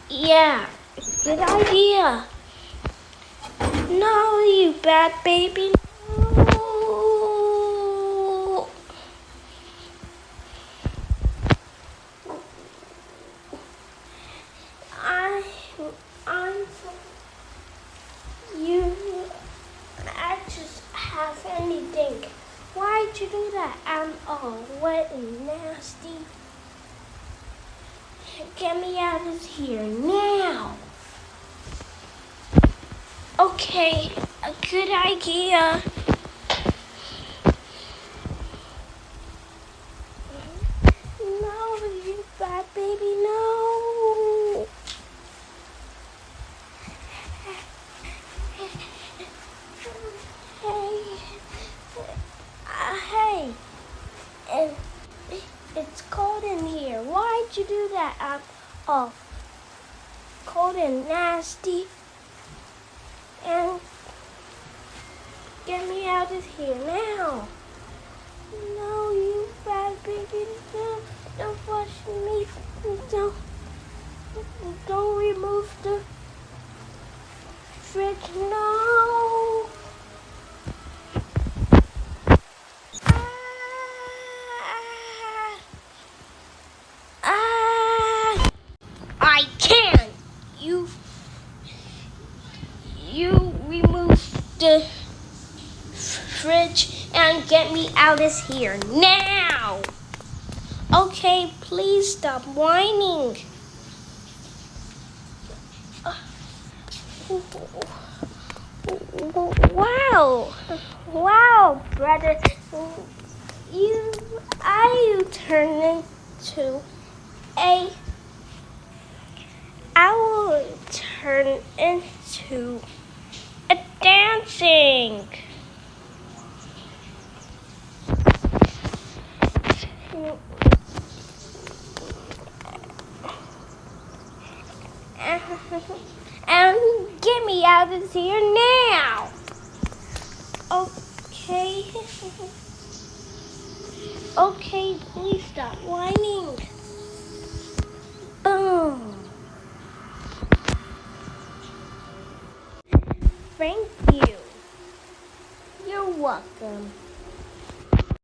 Yeah, good idea. No, you bad baby. No. I'm you. I just have anything. Why'd you do that? I'm all wet and nasty. Get me out of here now. Okay, a good idea. No, you bad baby, no. Hey, and it's cold in here. Why'd you do that? I'm all cold and nasty. And get me out of here now. No, you bad baby. No, don't wash me. Don't remove the fridge. No. I can't. You remove the fridge and get me out of here now. Okay, please stop whining. Wow, brother. You turn into a. I will turn into a dancing. And get me out of here now. Okay. Okay, please stop whining.